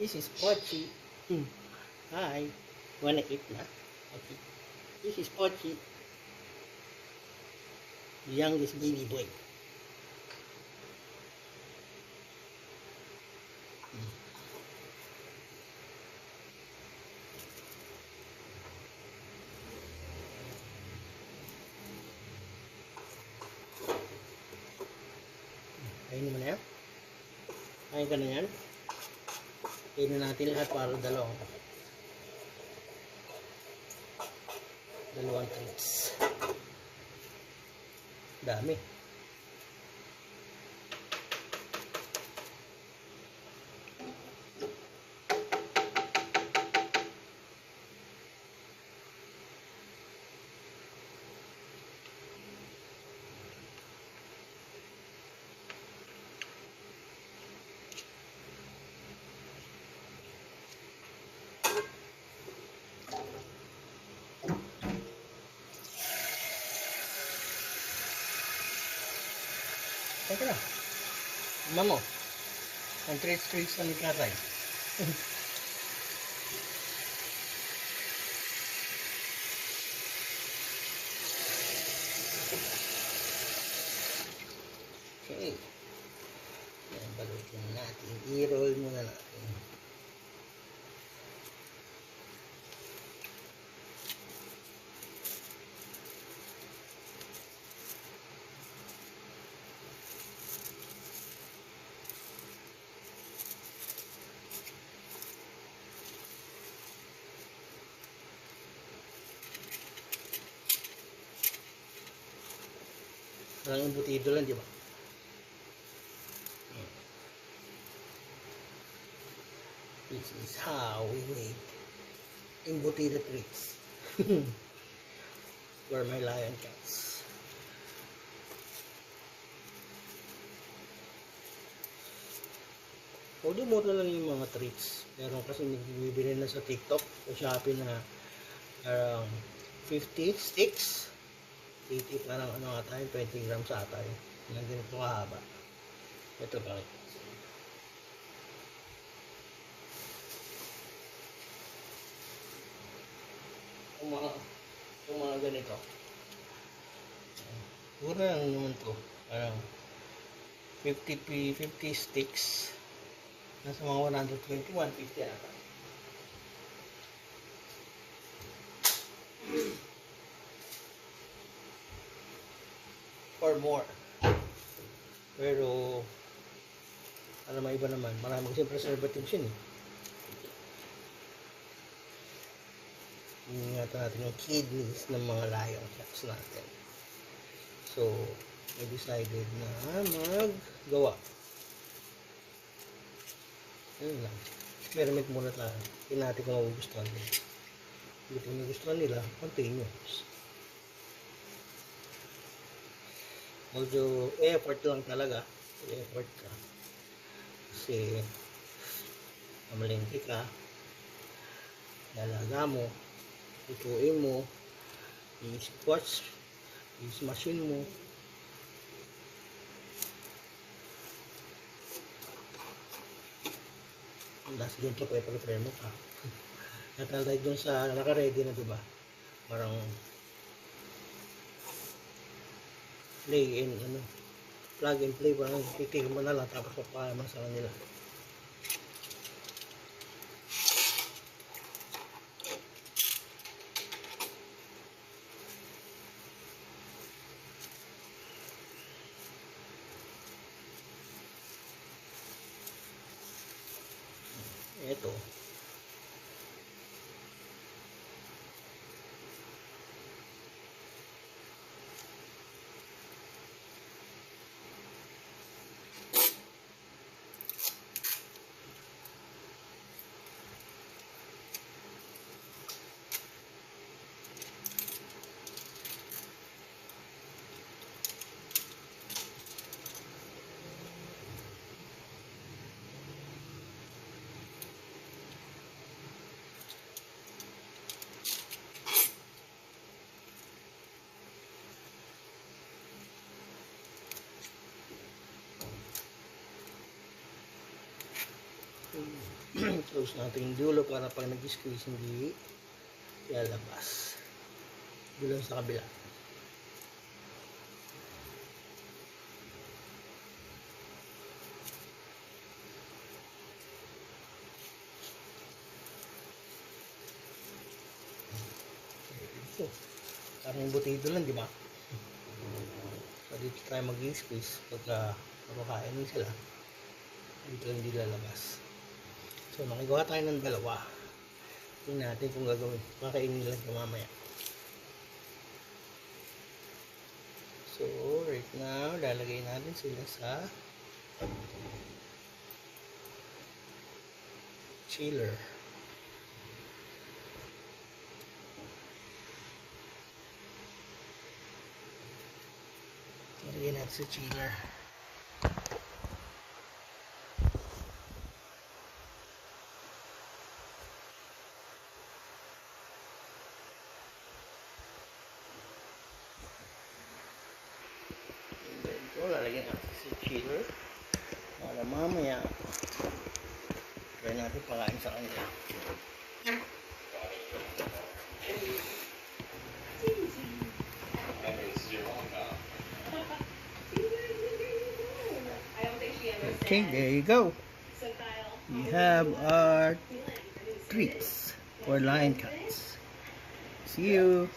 This is Pochi. Hi. Wanna eat na? Okay. This is Pochi. The youngest baby boy. Kainin mo na yan? Kain ka na yan? Kainin natin lahat para dalawang treats. Dami. Teka lang. Mama mo. Ang treats na ni Katay. Okay. Yan, balutin natin. I-roll muna natin. Parang embutido lang, di ba? This is how we make embutido treats for my lion cats. Although mura lang yung mga treats, pero kasi nagbibili na sa TikTok o Shopee na parang 50 sticks, 80 parang ano ata yung 20 grams ata yun. Yung ganito kahaba. Ito bakit? Yung mga ganito. Mura lang naman to. Parang 50 sticks. Nasa mga 120, 150 ata. Or more. Pero alam mo iba naman, marami kasi preservatives yun eh. Ingatan natin yung kidneys ng mga lion cats natin. So, I decided na maggawa. Ayun lang. Experiment muna tayo. Hindi natin kung magugustuhan nila. Kung magugustuhan nila, continuous. Although, effort lang talaga. Effort ka. Kasi, mamalengke ka. Lalaga mo. Tutuin mo. I-squash. I-machine mo. Last din ka pa i-prepare mo ka. Natalay dun sa naka-ready na diba? Parang play and plug and play, parang titigil mo na lang tapos papalaman sa kanila. Ito Close natin yung dulo para pag nag-squeeze hindi lalabas. Dulo sa kabila. So, parang yung butido lang, di ba? So, dito tayo mag-squeeze pagka makakainin sila. Dito hindi lalabas. So, makigawa tayo ng dalawa. Tingnan natin kung gagawin. Makainin lang ito mamaya. So, right now, lalagay natin sila sa chiller. Lalagay natin sa chiller. Lalagyan natin sa chiller para mamaya try natin pakain sa kanila. Okay, there you go. We have our treats for lion cats. See you.